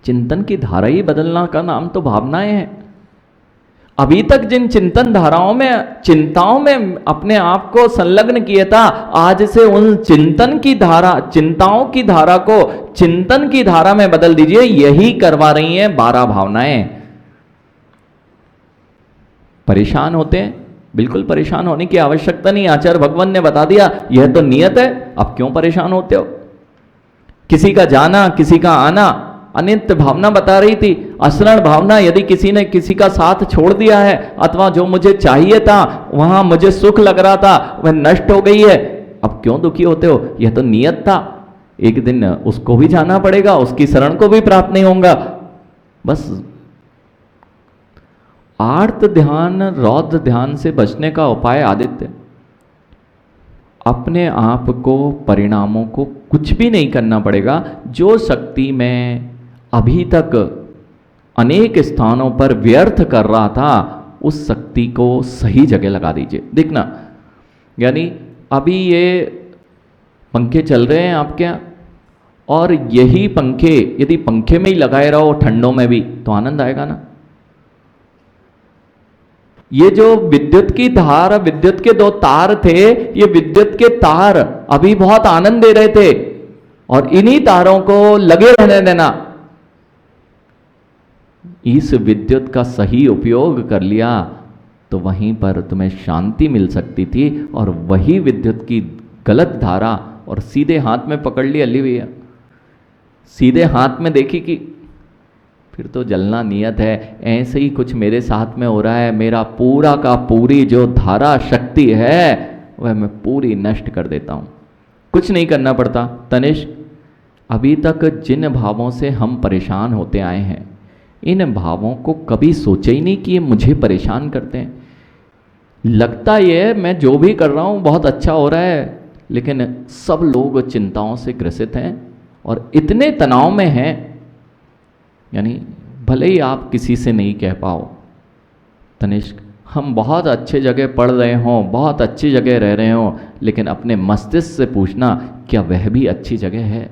चिंतन की धारा ही बदलना का नाम तो भावनाएं हैं। अभी तक जिन चिंतन धाराओं में, चिंताओं में अपने आप को संलग्न किया था, आज से उन चिंतन की धारा, चिंताओं की धारा को चिंतन की धारा में बदल दीजिए। यही करवा रही हैं 12 भावनाएं। परेशान होते हैं, बिल्कुल परेशान होने की आवश्यकता नहीं। आचार्य भगवान ने बता दिया यह तो नियत है, अब क्यों परेशान होते हो। किसी का जाना, किसी का आना, अनित्य भावना बता रही थी। असरण भावना, यदि किसी ने किसी का साथ छोड़ दिया है अथवा जो मुझे चाहिए था, वहां मुझे सुख लग रहा था, वह नष्ट हो गई है, अब क्यों दुखी होते हो। यह तो नियत था, एक दिन उसको भी जाना पड़ेगा, उसकी शरण को भी प्राप्त नहीं होगा। बस आर्त ध्यान, रौद्र ध्यान से बचने का उपाय आदित्य, अपने आप को, परिणामों को कुछ भी नहीं करना पड़ेगा। जो शक्ति में अभी तक अनेक स्थानों पर व्यर्थ कर रहा था, उस शक्ति को सही जगह लगा दीजिए। देखना, यानी अभी ये पंखे चल रहे हैं आपके यहाँ, और यही पंखे यदि पंखे में ही लगाए रहो ठंडों में भी, तो आनंद आएगा ना। ये जो विद्युत की धार, विद्युत के 2 तार थे, ये विद्युत के तार अभी बहुत आनंद दे रहे थे, और इन्हीं तारों को लगे रहने देना। इस विद्युत का सही उपयोग कर लिया तो वहीं पर तुम्हें शांति मिल सकती थी, और वही विद्युत की गलत धारा और सीधे हाथ में पकड़ ली अली भैया, सीधे हाथ में देखी कि फिर तो जलना नियत है। ऐसे ही कुछ मेरे साथ में हो रहा है, मेरा पूरा का पूरी जो धारा शक्ति है वह मैं पूरी नष्ट कर देता हूं। कुछ नहीं करना पड़ता। तनिष्क, अभी तक जिन भावों से हम परेशान होते आए हैं, इन भावों को कभी सोचा ही नहीं कि ये मुझे परेशान करते हैं। लगता ये मैं जो भी कर रहा हूं बहुत अच्छा हो रहा है, लेकिन सब लोग चिंताओं से ग्रसित हैं और इतने तनाव में हैं, यानी भले ही आप किसी से नहीं कह पाओ, तनिष्क, हम बहुत अच्छे जगह पढ़ रहे हों, बहुत अच्छी जगह रह रहे हों, लेकिन अपने मस्तिष्क से पूछना क्या वह भी अच्छी जगह है?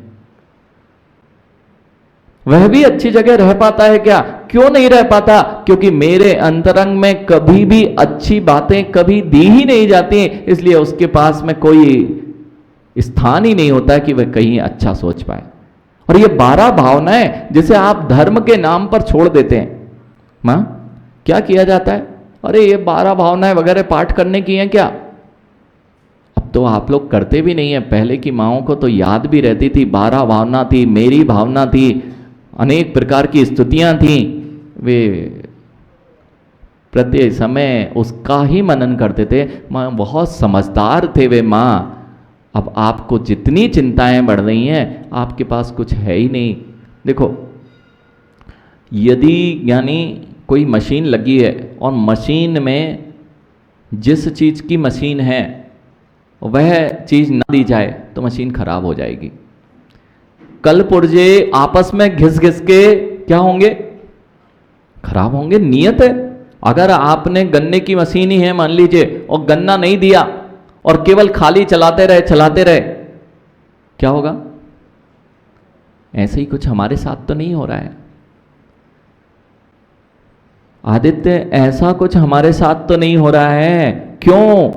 वह भी अच्छी जगह रह पाता है क्या? क्यों नहीं रह पाता? क्योंकि मेरे अंतरंग में कभी भी अच्छी बातें कभी दी ही नहीं जाती, इसलिए उसके पास में कोई स्थान ही नहीं होता कि वह कहीं अच्छा सोच पाए। और ये 12 भावनाएं जिसे आप धर्म के नाम पर छोड़ देते हैं, मां क्या किया जाता है? अरे ये 12 भावनाएं वगैरह पाठ करने की हैं क्या? अब तो आप लोग करते भी नहीं है। पहले की माओं को तो याद भी रहती थी, 12 भावना थी, मेरी भावना थी, अनेक प्रकार की स्तुतियां थी, वे प्रत्येक समय उसका ही मनन करते थे। माँ बहुत समझदार थे वे माँ। अब आपको जितनी चिंताएं बढ़ रही हैं, आपके पास कुछ है ही नहीं। देखो, यदि यानी कोई मशीन लगी है और मशीन में जिस चीज़ की मशीन है वह चीज़ ना दी जाए तो मशीन खराब हो जाएगी। कल पुर्जे आपस में घिस घिस के क्या होंगे? खराब होंगे। नियत है। अगर आपने गन्ने की मशीन ही है मान लीजिए, और गन्ना नहीं दिया और केवल खाली चलाते रहे, क्या होगा? ऐसे ही कुछ हमारे साथ तो नहीं हो रहा है आदित्य, ऐसा कुछ हमारे साथ तो नहीं हो रहा है। क्यों?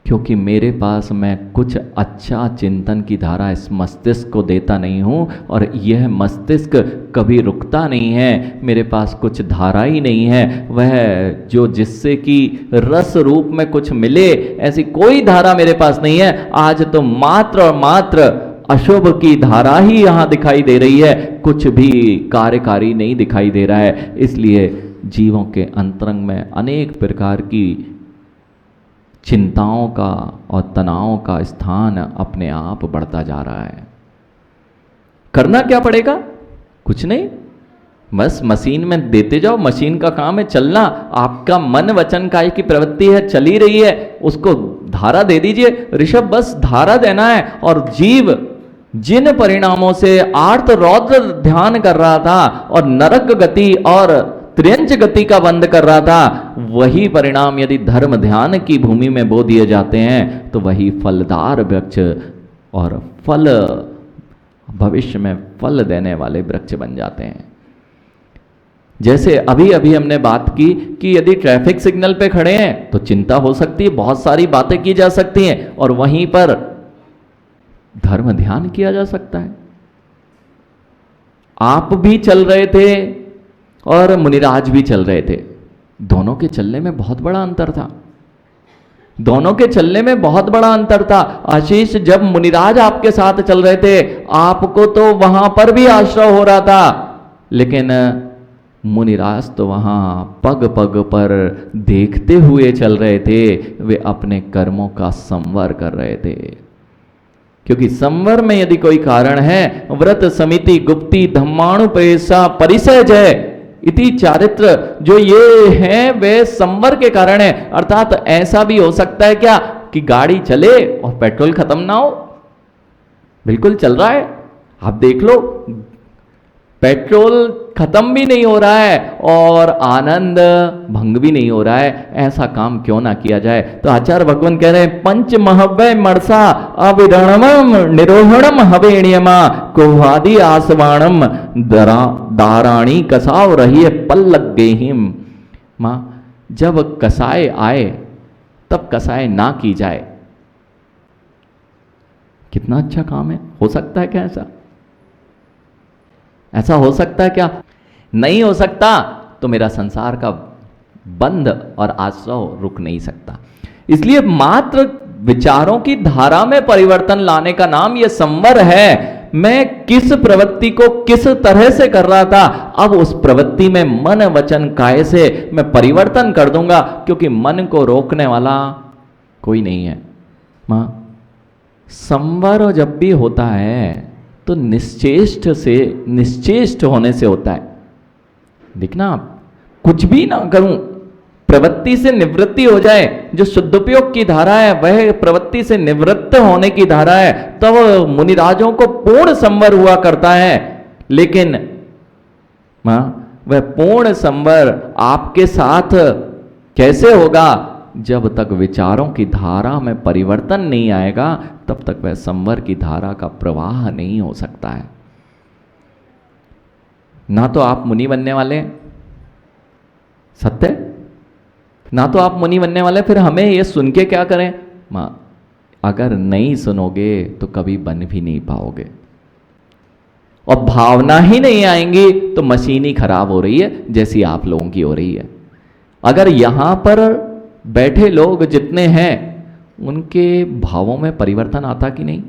क्योंकि मेरे पास मैं कुछ अच्छा चिंतन की धारा इस मस्तिष्क को देता नहीं हूं, और यह मस्तिष्क कभी रुकता नहीं है। मेरे पास कुछ धारा ही नहीं है, वह जो जिससे कि रस रूप में कुछ मिले, ऐसी कोई धारा मेरे पास नहीं है। आज तो मात्र और मात्र अशुभ की धारा ही यहां दिखाई दे रही है, कुछ भी कार्यकारी नहीं दिखाई दे रहा है। इसलिए जीवों के अंतरंग में अनेक प्रकार की चिंताओं का और तनावों का स्थान अपने आप बढ़ता जा रहा है। करना क्या पड़ेगा? कुछ नहीं, बस मशीन में देते जाओ। मशीन का काम है चलना। आपका मन वचन काय की प्रवृत्ति है, चली रही है, उसको धारा दे दीजिए ऋषभ, बस धारा देना है। और जीव जिन परिणामों से आर्त रौद्र ध्यान कर रहा था और नरक गति और त्रियंच गति का बंद कर रहा था, वही परिणाम यदि धर्म ध्यान की भूमि में बो दिए जाते हैं तो वही फलदार वृक्ष और फल भविष्य में फल देने वाले वृक्ष बन जाते हैं। जैसे अभी अभी हमने बात की कि यदि ट्रैफिक सिग्नल पे खड़े हैं तो चिंता हो सकती है, बहुत सारी बातें की जा सकती हैं, और वहीं पर धर्म ध्यान किया जा सकता है। आप भी चल रहे थे और मुनिराज भी चल रहे थे, दोनों के चलने में बहुत बड़ा अंतर था। दोनों के चलने में बहुत बड़ा अंतर था। आशीष, जब मुनिराज आपके साथ चल रहे थे आपको तो वहां पर भी आश्रय हो रहा था, लेकिन मुनिराज तो वहां पग पग पर देखते हुए चल रहे थे, वे अपने कर्मों का संवर कर रहे थे। क्योंकि संवर में यदि कोई कारण है, व्रत समिति गुप्ती धम्माणुपेशा परिसय है इति चारित्र, जो ये है वे संवर के कारण है। अर्थात ऐसा भी हो सकता है क्या कि गाड़ी चले और पेट्रोल खत्म ना हो, बिल्कुल चल रहा है, आप देख लो पेट्रोल खत्म भी नहीं हो रहा है और आनंद भंग भी नहीं हो रहा है, ऐसा काम क्यों ना किया जाए। तो आचार्य भगवान कह रहे हैं पंच महव्य मरसा अविरणम निरोहणम हवेणियमा कोहादि आसवाणम दाराणी कसाव रही पल्लग गेहिम। मां, जब कसाय आए तब कसाय ना की जाए, कितना अच्छा काम है। हो सकता है क्या ऐसा? ऐसा हो सकता है क्या? नहीं हो सकता तो मेरा संसार का बंध और आश्रय रुक नहीं सकता। इसलिए मात्र विचारों की धारा में परिवर्तन लाने का नाम यह संवर है। मैं किस प्रवृत्ति को किस तरह से कर रहा था, अब उस प्रवृत्ति में मन वचन काय से मैं परिवर्तन कर दूंगा, क्योंकि मन को रोकने वाला कोई नहीं है। मां, संवर जब भी होता है तो निश्चेष्ट होने से होता है। देखना, आप कुछ भी ना करूं, प्रवृत्ति से निवृत्ति हो जाए, जो शुद्धोपयोग की धारा है वह प्रवृत्ति से निवृत्त होने की धारा है, तब तो मुनिराजों को पूर्ण संवर हुआ करता है। लेकिन वह पूर्ण संवर आपके साथ कैसे होगा? जब तक विचारों की धारा में परिवर्तन नहीं आएगा तब तक वह संवर की धारा का प्रवाह नहीं हो सकता है। ना तो आप मुनि बनने वाले, सत्य, ना तो आप मुनि बनने वाले, फिर हमें ये सुन के क्या करें? अगर नहीं सुनोगे तो कभी बन भी नहीं पाओगे, और भावना ही नहीं आएंगी तो मशीन ही खराब हो रही है जैसी आप लोगों की हो रही है। अगर यहां पर बैठे लोग जितने हैं उनके भावों में परिवर्तन आता कि नहीं,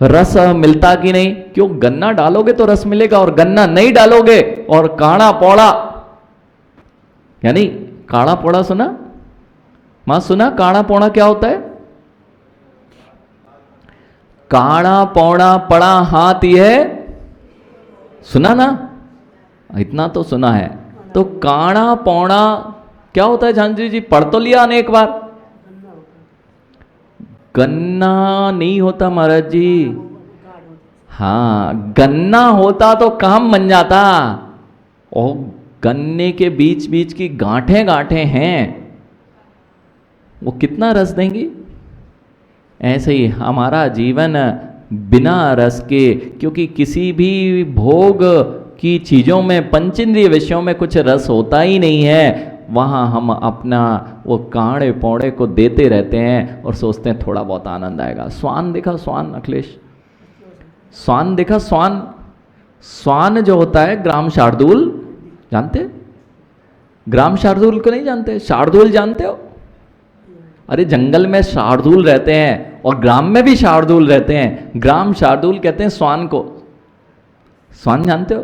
रस मिलता कि नहीं? क्यों, गन्ना डालोगे तो रस मिलेगा, और गन्ना नहीं डालोगे और काढ़ा पौड़ा, यानी काढ़ा पौड़ा सुना? मां सुना काढ़ा पौड़ा क्या होता है? काढ़ा पौड़ा पड़ा हाथ ये सुना ना, इतना तो सुना है। तो काढ़ा पौड़ा क्या होता है झांझरी जी? पढ़ तो लिया अनेक बार। गन्ना नहीं होता महाराज जी, हाँ गन्ना होता तो काम बन जाता, और गन्ने के बीच बीच की गांठें गांठें हैं, वो कितना रस देंगी। ऐसे ही हमारा जीवन बिना रस के, क्योंकि किसी भी भोग की चीजों में, पंचेंद्रिय विषयों में कुछ रस होता ही नहीं है, वहाँ हम अपना वो काढ़े पौड़े को देते रहते हैं और सोचते हैं थोड़ा बहुत आनंद आएगा। स्वान देखा? स्वान, अखिलेश स्वान देखा? स्वान, स्वान जो होता है ग्राम शार्दूल, जानते? ग्राम शार्दूल को नहीं जानते? शार्दूल जानते हो? अरे जंगल में शार्दूल रहते हैं और ग्राम में भी शार्दूल रहते हैं। ग्राम शार्दूल कहते हैं स्वान को। स्वान जानते हो?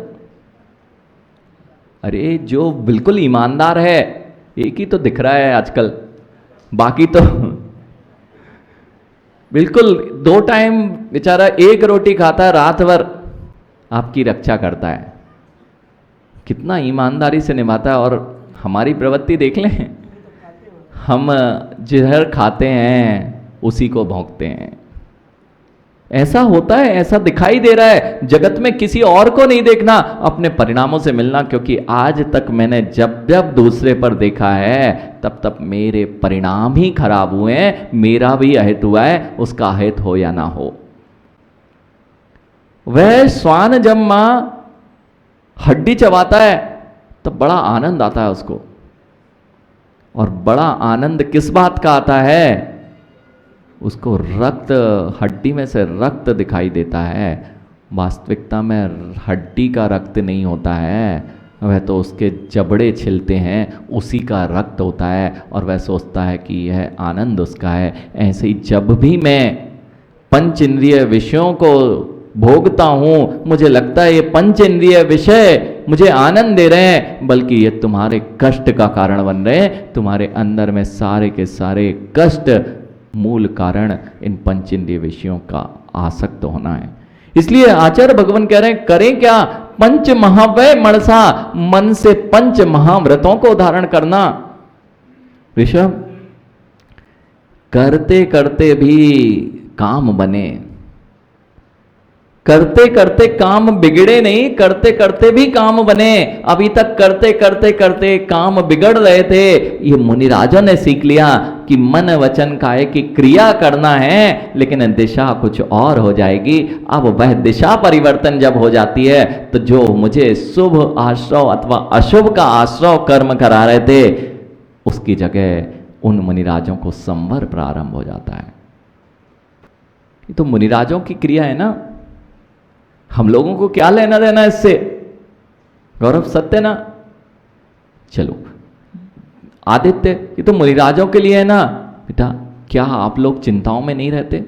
अरे जो बिल्कुल ईमानदार है, एक ही तो दिख रहा है आजकल, बाकी तो बिल्कुल 2 टाइम बेचारा 1 रोटी खाता है, रात भर आपकी रक्षा करता है, कितना ईमानदारी से निभाता है। और हमारी प्रवृत्ति देख लें, हम जहर खाते हैं उसी को भोंकते हैं। ऐसा होता है, ऐसा दिखाई दे रहा है। जगत में किसी और को नहीं देखना, अपने परिणामों से मिलना, क्योंकि आज तक मैंने जब जब दूसरे पर देखा है तब तब मेरे परिणाम ही खराब हुए हैं। मेरा भी अहित हुआ है, उसका अहित हो या ना हो। वह श्वान जब मां हड्डी चबाता है तो बड़ा आनंद आता है उसको। और बड़ा आनंद किस बात का आता है? उसको रक्त, हड्डी में से रक्त दिखाई देता है। वास्तविकता में हड्डी का रक्त नहीं होता है, वह तो उसके जबड़े छिलते हैं, उसी का रक्त होता है, और वह सोचता है कि यह आनंद उसका है। ऐसे ही जब भी मैं पंच इंद्रिय विषयों को भोगता हूँ, मुझे लगता है ये पंच इंद्रिय विषय मुझे आनंद दे रहे हैं, बल्कि ये तुम्हारे कष्ट का कारण बन रहे हैं। तुम्हारे अंदर में सारे के सारे कष्ट मूल कारण इन पंच इंद्रिय विषयों का आसक्त होना है। इसलिए आचार्य भगवान कह रहे हैं, करें क्या? पंच महावय मनसा, मन से पंच महाव्रतों को धारण करना। ऋषभ, करते करते भी काम बने, करते करते काम बिगड़े नहीं, करते करते भी काम बने। अभी तक करते करते करते काम बिगड़ रहे थे, ये मुनिराजों ने सीख लिया कि मन वचन काया की क्रिया करना है, लेकिन दिशा कुछ और हो जाएगी। अब वह दिशा परिवर्तन जब हो जाती है, तो जो मुझे शुभ आश्रव अथवा अशुभ का आश्रव कर्म करा रहे थे, उसकी जगह उन मुनिराजों को संवर प्रारंभ हो जाता है। ये तो मुनिराजों की क्रिया है ना, हम लोगों को क्या लेना देना इससे? गौरव, सत्य ना? चलो आदित्य, ये तो मुनिराजों के लिए है ना। बेटा, क्या आप लोग चिंताओं में नहीं रहते?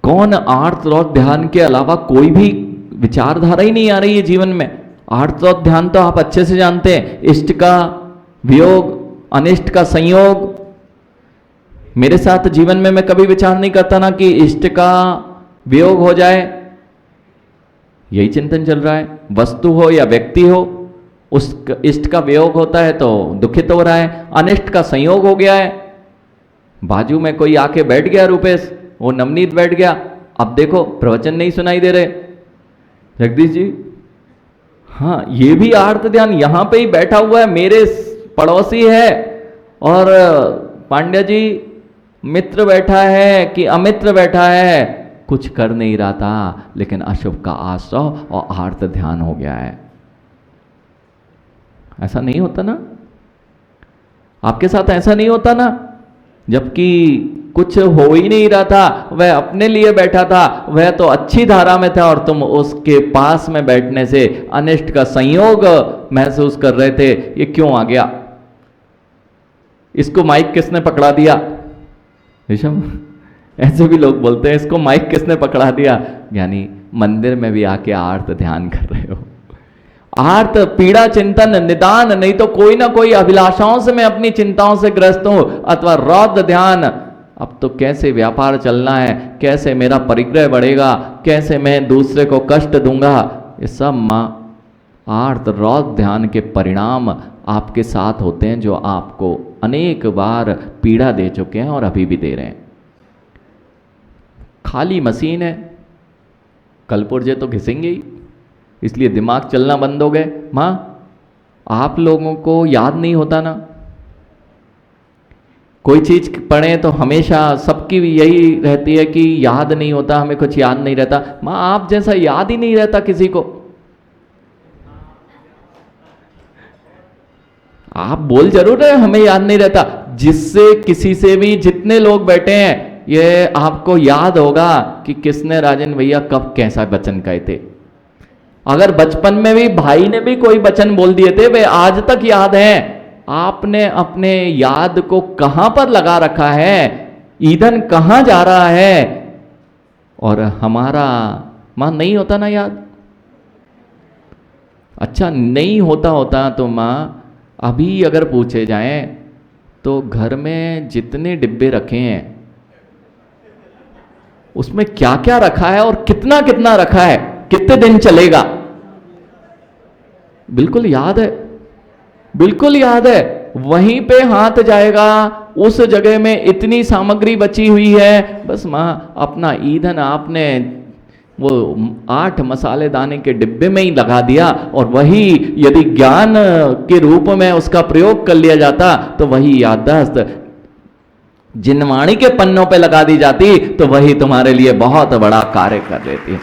कौन आर्त और ध्यान के अलावा कोई भी विचारधारा ही नहीं आ रही है जीवन में? आर्त और ध्यान तो आप अच्छे से जानते हैं, इष्ट का वियोग, अनिष्ट का संयोग। मेरे साथ जीवन में मैं कभी विचार नहीं करता ना कि इष्ट का वियोग हो जाए, यही चिंतन चल रहा है। वस्तु हो या व्यक्ति हो, उस इष्ट का वियोग होता है तो दुखित हो रहा है, अनिष्ट का संयोग हो गया है। बाजू में कोई आके बैठ गया रूपेश, वो नवनीत बैठ गया, अब देखो प्रवचन नहीं सुनाई दे रहे। जगदीश जी, हाँ ये भी आर्त ध्यान यहां पे ही बैठा हुआ है, मेरे पड़ोसी है, और पांड्या जी मित्र बैठा है कि अमित्र बैठा है, कुछ कर नहीं रहा था, लेकिन अशुभ का आश्रव और आर्त ध्यान हो गया है। ऐसा नहीं होता ना? आपके साथ ऐसा नहीं होता ना? जबकि कुछ हो ही नहीं रहा था, वह अपने लिए बैठा था, वह तो अच्छी धारा में था, और तुम उसके पास में बैठने से अनिष्ट का संयोग महसूस कर रहे थे। ये क्यों आ गया? इसको माइक किसने पकड़ा दिया? ऋषभ, ऐसे भी लोग बोलते हैं, इसको माइक किसने पकड़ा दिया? यानी मंदिर में भी आके आर्त ध्यान कर रहे हो। आर्त पीड़ा चिंतन निदान, नहीं तो कोई ना कोई अभिलाषाओं से मैं अपनी चिंताओं से ग्रस्त हूं, अथवा रौद्र ध्यान, अब तो कैसे व्यापार चलना है, कैसे मेरा परिग्रह बढ़ेगा, कैसे मैं दूसरे को कष्ट दूंगा। ये सब मां आर्त रौद्र ध्यान के परिणाम आपके साथ होते हैं, जो आपको अनेक बार पीड़ा दे चुके हैं और अभी भी दे रहे हैं। खाली मशीन है, कल पुर्जे तो घिसेंगे ही, इसलिए दिमाग चलना बंद हो गए। मां, आप लोगों को याद नहीं होता ना? कोई चीज पढ़े तो हमेशा सबकी यही रहती है कि याद नहीं होता, हमें कुछ याद नहीं रहता। मां, आप जैसा याद ही नहीं रहता किसी को। आप बोल जरूर रहे हमें याद नहीं रहता, जिससे किसी से भी, जितने लोग बैठे हैं, ये आपको याद होगा कि किसने राजन भैया कब कैसा वचन कहे थे। अगर बचपन में भी भाई ने भी कोई वचन बोल दिए थे, वे आज तक याद हैं। आपने अपने याद को कहां पर लगा रखा है, ईंधन कहां जा रहा है, और हमारा मां नहीं होता ना याद। अच्छा, नहीं होता तो मां, अभी अगर पूछे जाएं तो घर में जितने डिब्बे रखे हैं उसमें क्या क्या रखा है और कितना कितना रखा है, कितने दिन चलेगा? बिल्कुल याद है, बिल्कुल याद है। वहीं पे हाथ जाएगा, उस जगह में इतनी सामग्री बची हुई है, बस मां अपना ईंधन आपने वो 8 मसाले दाने के डिब्बे में ही लगा दिया, और वही यदि ज्ञान के रूप में उसका प्रयोग कर लिया जाता तो वही याददाश्त जिनवाणी के पन्नों पे लगा दी जाती, तो वही तुम्हारे लिए बहुत बड़ा कार्य कर देती है।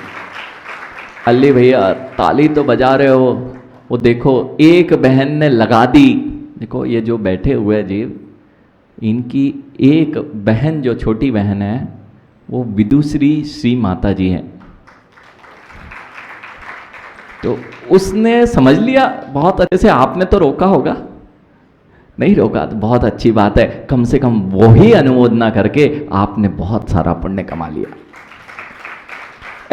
अल्ली भैया ताली तो बजा रहे हो, वो देखो एक बहन ने लगा दी। देखो ये जो बैठे हुए जीव, इनकी एक बहन जो छोटी बहन है वो विदुश्री श्री माता जी हैं। तो उसने समझ लिया बहुत अच्छे से। आपने तो रोका होगा, नहीं रोका तो बहुत अच्छी बात है, कम से कम वो ही अनुमोदना करके आपने बहुत सारा पुण्य कमा लिया।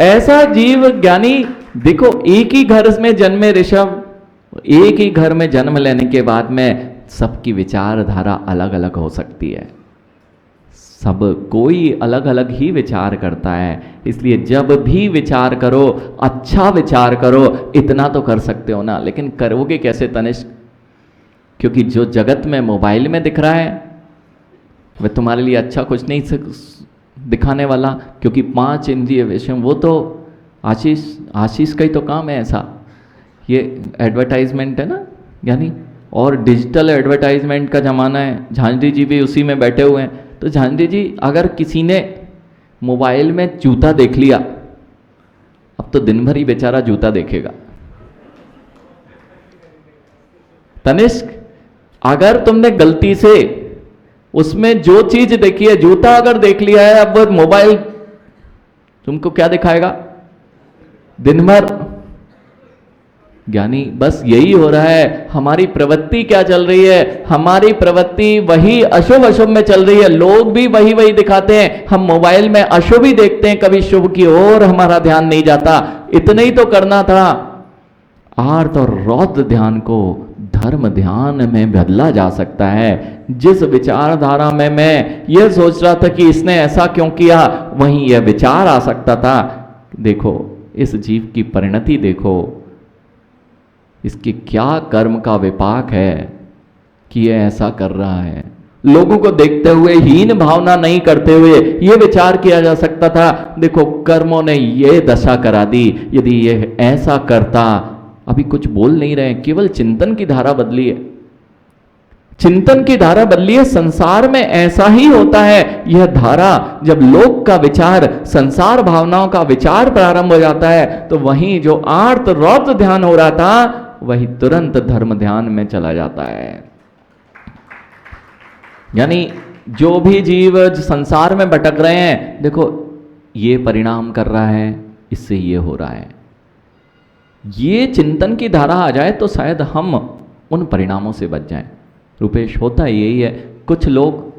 ऐसा जीव ज्ञानी देखो, एक ही घर में जन्मे ऋषभ, एक ही घर में जन्म लेने के बाद में सबकी विचारधारा अलग अलग हो सकती है, सब कोई अलग अलग ही विचार करता है। इसलिए जब भी विचार करो अच्छा विचार करो, इतना तो कर सकते हो ना, लेकिन करोगे कैसे तनिष्क? क्योंकि जो जगत में मोबाइल में दिख रहा है वह तुम्हारे लिए अच्छा कुछ नहीं दिखाने वाला, क्योंकि 5 इंद्रिय विषय वो तो आशीष का ही तो काम है ऐसा। ये एडवर्टाइजमेंट है ना, यानी और डिजिटल एडवर्टाइजमेंट का ज़माना है। झांझरी जी भी उसी में बैठे हुए हैं। तो झांझरी जी, अगर किसी ने मोबाइल में जूता देख लिया, अब तो दिन भर ही बेचारा जूता देखेगा। तनिष्क, अगर तुमने गलती से उसमें जो चीज देखी है, जूता अगर देख लिया है, अब मोबाइल तुमको क्या दिखाएगा दिन भर? ज्ञानी बस यही हो रहा है, हमारी प्रवृत्ति क्या चल रही है, हमारी प्रवृत्ति वही अशुभ अशुभ में चल रही है। लोग भी वही वही दिखाते हैं, हम मोबाइल में अशुभ ही देखते हैं, कभी शुभ की ओर हमारा ध्यान नहीं जाता। इतना ही तो करना था। आर्त और रौद्र ध्यान को धर्म ध्यान में बदला जा सकता है। जिस विचारधारा में मैं यह सोच रहा था कि इसने ऐसा क्यों किया, वहीं यह विचार आ सकता था। देखो इस जीव की परिणति देखो, इसके क्या कर्म का विपाक है कि यह ऐसा कर रहा है। लोगों को देखते हुए हीन भावना नहीं करते हुए यह विचार किया जा सकता था, देखो कर्मों ने यह दशा करा दी, यदि यह ऐसा करता। अभी कुछ बोल नहीं रहे, केवल चिंतन की धारा बदली है। चिंतन की धारा बदली है। संसार में ऐसा ही होता है। यह धारा जब लोक का विचार, संसार भावनाओं का विचार प्रारंभ हो जाता है, तो वहीं जो आर्त रौद्र ध्यान हो रहा था वही तुरंत धर्म ध्यान में चला जाता है। यानी जो भी जीव संसार में भटक रहे हैं, देखो ये परिणाम कर रहा है, इससे ये हो रहा है। ये चिंतन की धारा आ जाए तो शायद हम उन परिणामों से बच जाएं। रुपेश, होता यही है, कुछ लोग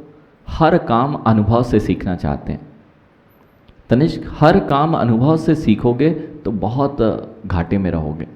हर काम अनुभव से सीखना चाहते हैं। तनिष्क, हर काम अनुभव से सीखोगे तो बहुत घाटे में रहोगे।